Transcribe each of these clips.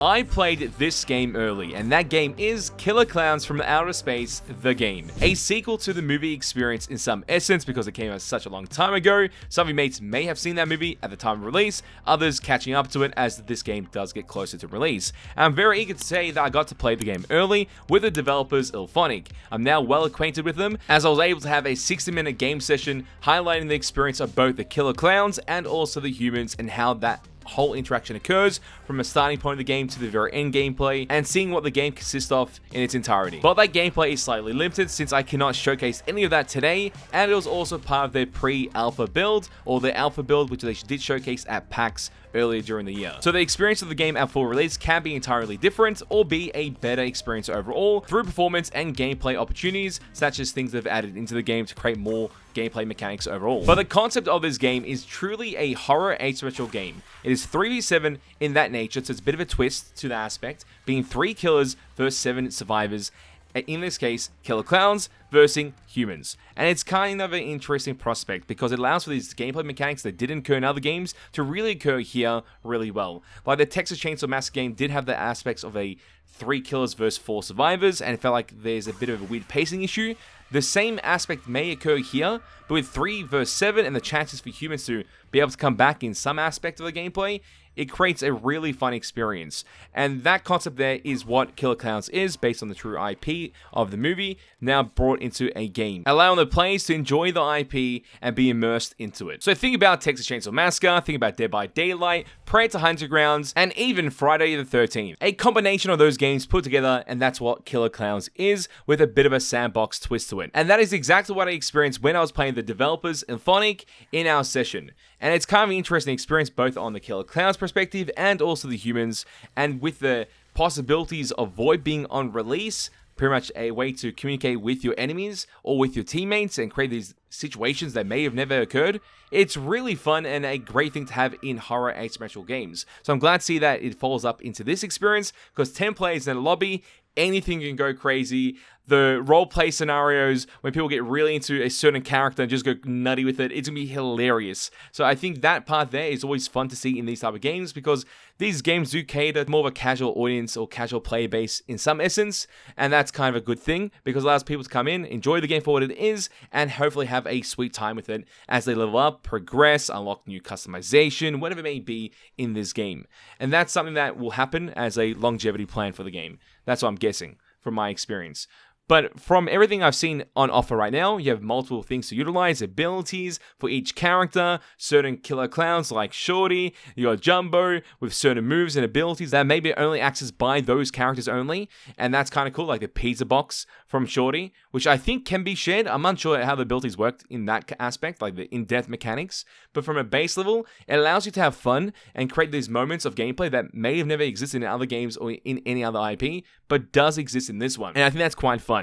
I played this game early, and that game is Killer Clowns from Outer Space, the game. A sequel to the movie experience in some essence because it came out such a long time ago. Some of your mates may have seen that movie at the time of release, others catching up to it as this game does get closer to release. I'm very eager to say that I got to play the game early with the developers IllFonic. I'm now well acquainted with them as I was able to have a 60-minute game session highlighting the experience of both the Killer Clowns and also the humans and how that whole interaction occurs from a starting point of the game to the very end gameplay and seeing what the game consists of in its entirety. But that gameplay is slightly limited since I cannot showcase any of that today, and it was also part of their pre-alpha build or their alpha build, which they did showcase at PAX earlier during the year. So the experience of the game at full release can be entirely different or be a better experience overall through performance and gameplay opportunities such as things they've added into the game to create more gameplay mechanics overall. But the concept of this game is truly a horror asymmetrical game. It is 3v7 in that nature, so it's a bit of a twist to the aspect, being 3 killers versus 7 survivors. In this case, Killer Clowns versus humans. And it's kind of an interesting prospect because it allows for these gameplay mechanics that didn't occur in other games to really occur here really well. Like the Texas Chainsaw Massacre game did have the aspects of a 3 killers versus 4 survivors, and it felt like there's a bit of a weird pacing issue. The same aspect may occur here, but with 3 versus 7 and the chances for humans to be able to come back in some aspect of the gameplay, it creates a really fun experience. And that concept there is what Killer Clowns is, based on the true IP of the movie, now brought into a game, allowing the players to enjoy the IP and be immersed into it. So think about Texas Chainsaw Massacre, think about Dead by Daylight, Predator Hunting Grounds, and even Friday the 13th. A combination of those games put together, and that's what Killer Clowns is, with a bit of a sandbox twist to it. And that is exactly what I experienced when I was playing the developers IllFonic in our session. And it's kind of an interesting experience both on the Killer Clowns perspective and also the humans, and with the possibilities of Void being on release, pretty much a way to communicate with your enemies or with your teammates and create these situations that may have never occurred. It's really fun and a great thing to have in horror asymmetrical games. So I'm glad to see that it follows up into this experience because 10 players in a lobby, anything can go crazy. The roleplay scenarios, when people get really into a certain character and just go nutty with it, it's going to be hilarious. So I think that part there is always fun to see in these type of games because these games do cater to more of a casual audience or casual player base in some essence, and that's kind of a good thing because it allows people to come in, enjoy the game for what it is, and hopefully have a sweet time with it as they level up, progress, unlock new customization, whatever it may be in this game. And that's something that will happen as a longevity plan for the game. That's what I'm guessing from my experience. But from everything I've seen on offer right now, you have multiple things to utilize, abilities for each character, certain Killer Clowns like Shorty, you got Jumbo with certain moves and abilities that may be only accessed by those characters only, and that's kind of cool, like the pizza box from Shorty, which I think can be shared. I'm unsure how the abilities worked in that aspect, like the in-depth mechanics, but from a base level, it allows you to have fun and create these moments of gameplay that may have never existed in other games or in any other IP, but does exist in this one, and I think that's quite fun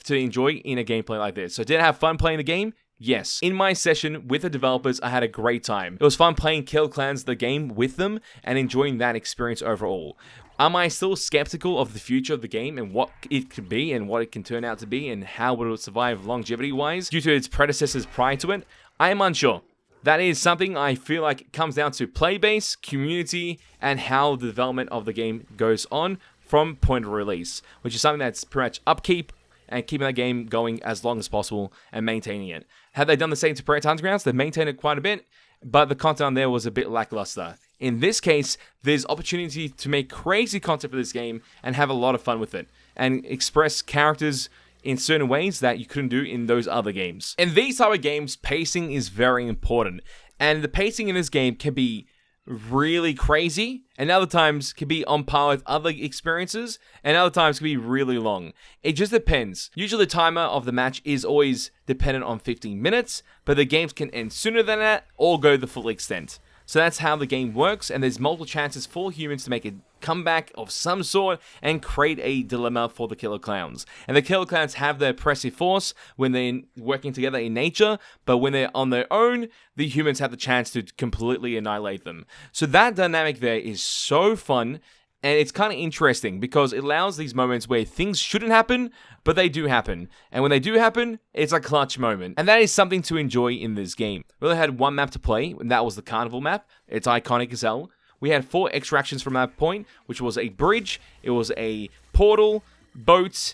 to enjoy in a gameplay like this. So did I have fun playing the game? Yes. In my session with the developers, I had a great time. It was fun playing Killer Clowns the game with them and enjoying that experience overall. Am I still skeptical of the future of the game and what it could be and what it can turn out to be and how it will survive longevity-wise due to its predecessors prior to it? I am unsure. That is something I feel like comes down to play base, community, and how the development of the game goes on from point of release, which is something that's pretty much upkeep and keeping that game going as long as possible and maintaining it. Had they done the same to Predator Hunting Grounds, they've maintained it quite a bit, but the content on there was a bit lackluster. In this case, there's opportunity to make crazy content for this game and have a lot of fun with it, and express characters in certain ways that you couldn't do in those other games. In these type of games, pacing is very important, and the pacing in this game can be really crazy, and other times can be on par with other experiences, and other times can be really long. It just depends. Usually the timer of the match is always dependent on 15 minutes, but the games can end sooner than that or go the full extent. So that's how the game works, and there's multiple chances for humans to make a comeback of some sort and create a dilemma for the Killer Clowns. And the Killer Clowns have their oppressive force when they're working together in nature, but when they're on their own, the humans have the chance to completely annihilate them. So that dynamic there is so fun, and it's kind of interesting because it allows these moments where things shouldn't happen, but they do happen. And when they do happen, it's a clutch moment. And that is something to enjoy in this game. We only had one map to play, and that was the Carnival map. It's iconic as hell, we had 4 extractions from that point, which was a bridge, it was a portal, boat,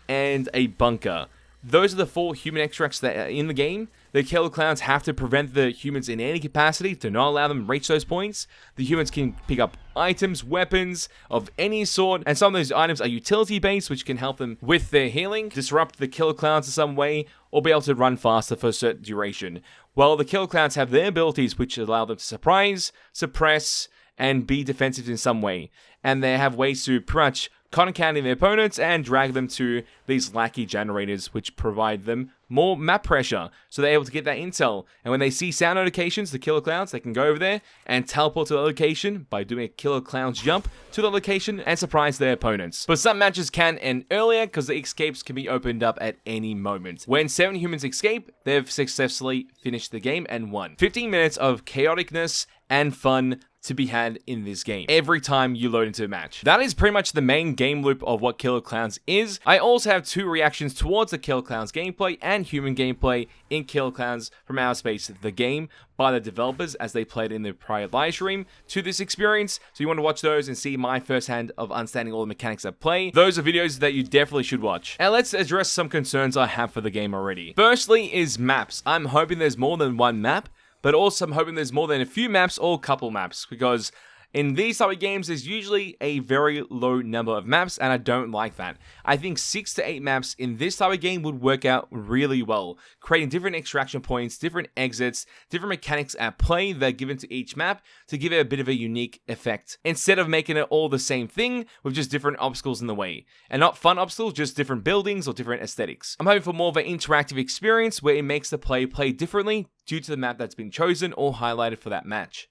and a bunker. Those are the 4 human extracts that are in the game. The Killer Clowns have to prevent the humans in any capacity to not allow them to reach those points. The humans can pick up items, weapons of any sort, and some of those items are utility based, which can help them with their healing, disrupt the Killer Clowns in some way, or be able to run faster for a certain duration. Well, the Killer Clowns have their abilities which allow them to surprise, suppress, and be defensive in some way. And they have ways to pretty much cotton candy their opponents and drag them to these lackey generators, which provide them more map pressure, so they're able to get that intel. And when they see sound notifications, the Killer Clowns, they can go over there and teleport to the location by doing a Killer Clowns jump to the location and surprise their opponents. But some matches can end earlier because the escapes can be opened up at any moment. When 7 humans escape, they've successfully finished the game and won. 15 minutes of chaoticness and fun to be had in this game every time you load into a match. That is pretty much the main game loop of what Killer Clowns is. I also have 2 reactions towards the Killer Clowns gameplay and human gameplay in Killer Clowns from Outer Space, the game, by the developers as they played in the prior live stream to this experience. So you want to watch those and see my first hand of understanding all the mechanics at play. Those are videos that you definitely should watch. And let's address some concerns I have for the game already. Firstly is maps. I'm hoping there's more than 1 map, but also I'm hoping there's more than a few maps or a couple maps, because in these type of games, there's usually a very low number of maps, and I don't like that. I think 6 to 8 maps in this type of game would work out really well, creating different extraction points, different exits, different mechanics at play that are given to each map to give it a bit of a unique effect, instead of making it all the same thing with just different obstacles in the way. And not fun obstacles, just different buildings or different aesthetics. I'm hoping for more of an interactive experience where it makes the play differently due to the map that's been chosen or highlighted for that match.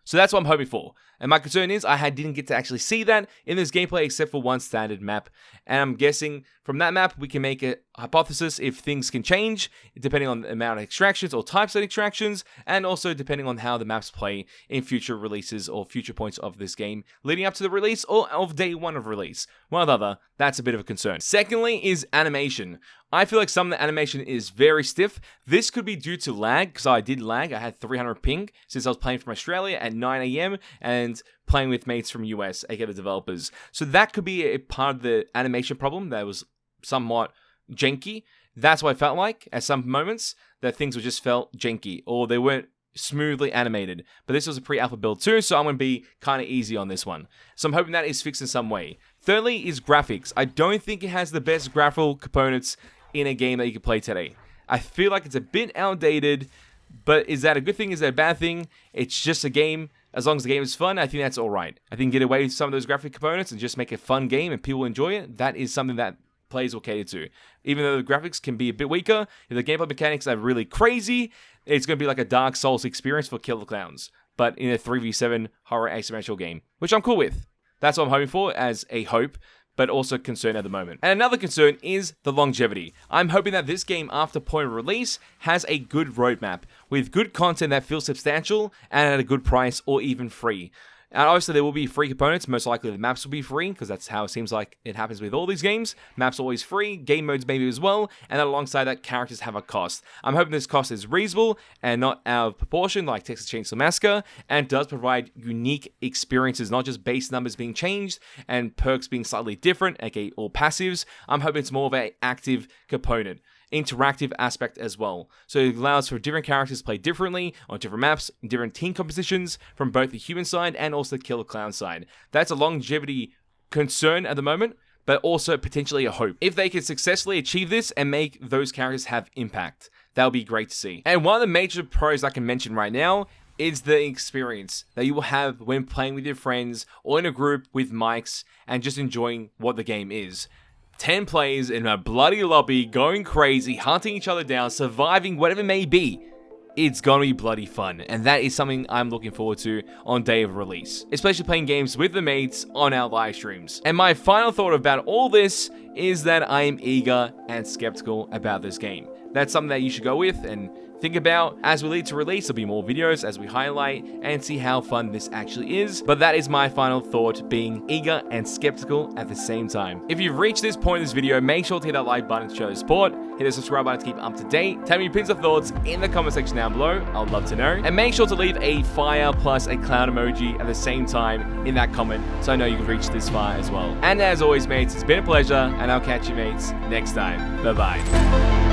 So that's what I'm hoping for. And my concern is I didn't get to actually see that in this gameplay except for one standard map. And I'm guessing from that map we can make a hypothesis if things can change depending on the amount of extractions or types of extractions, and also depending on how the maps play in future releases or future points of this game leading up to the release or of day 1 of release. One or the other, that's a bit of a concern. Secondly is animation. I feel like some of the animation is very stiff. This could be due to lag, because I did lag. I had 300 ping since I was playing from Australia at 9 AM and playing with mates from US, aka the developers. So that could be a part of the animation problem that was somewhat janky. That's what I felt like at some moments, that things were just felt janky or they weren't smoothly animated. But this was a pre-alpha build too, so I'm going to be kind of easy on this one. So I'm hoping that is fixed in some way. Thirdly is graphics. I don't think it has the best graphical components in a game that you can play today. I feel like it's a bit outdated, but is that a good thing? Is that a bad thing? It's just a game. As long as the game is fun, I think that's alright. I think get away with some of those graphic components and just make a fun game and people enjoy it. That is something that players will cater to. Even though the graphics can be a bit weaker, if the gameplay mechanics are really crazy, it's going to be like a Dark Souls experience for Killer Clowns, but in a 3v7 horror asymmetrical game, which I'm cool with. That's what I'm hoping for as a hope, but also concern at the moment. And another concern is the longevity. I'm hoping that this game, after point of release, has a good roadmap, with good content that feels substantial and at a good price or even free. And obviously there will be free components, most likely the maps will be free, because that's how it seems like it happens with all these games. Maps are always free, game modes maybe as well, and then alongside that, characters have a cost. I'm hoping this cost is reasonable and not out of proportion like Texas Chainsaw Massacre, and does provide unique experiences, not just base numbers being changed and perks being slightly different, aka all passives. I'm hoping it's more of an active component. Interactive aspect as well. So it allows for different characters to play differently on different maps, different team compositions from both the human side and also the Killer Clown side. That's a longevity concern at the moment, but also potentially a hope. If they can successfully achieve this and make those characters have impact, that would be great to see. And one of the major pros I can mention right now is the experience that you will have when playing with your friends or in a group with mics and just enjoying what the game is. 10 players in a bloody lobby, going crazy, hunting each other down, surviving, whatever it may be. It's gonna be bloody fun, and that is something I'm looking forward to on day of release, especially playing games with the mates on our live streams. And my final thought about all this is that I am eager and skeptical about this game. That's something that you should go with and think about. As we lead to release, there'll be more videos as we highlight and see how fun this actually is. But that is my final thought, being eager and skeptical at the same time. If you've reached this point in this video, make sure to hit that like button to show your support. Hit the subscribe button to keep up to date. Tell me your opinions or thoughts in the comment section down below. I'd love to know. And make sure to leave a fire plus a clown emoji at the same time in that comment so I know you've reached this far as well. And as always, mates, it's been a pleasure, and I'll catch you mates next time. Bye bye.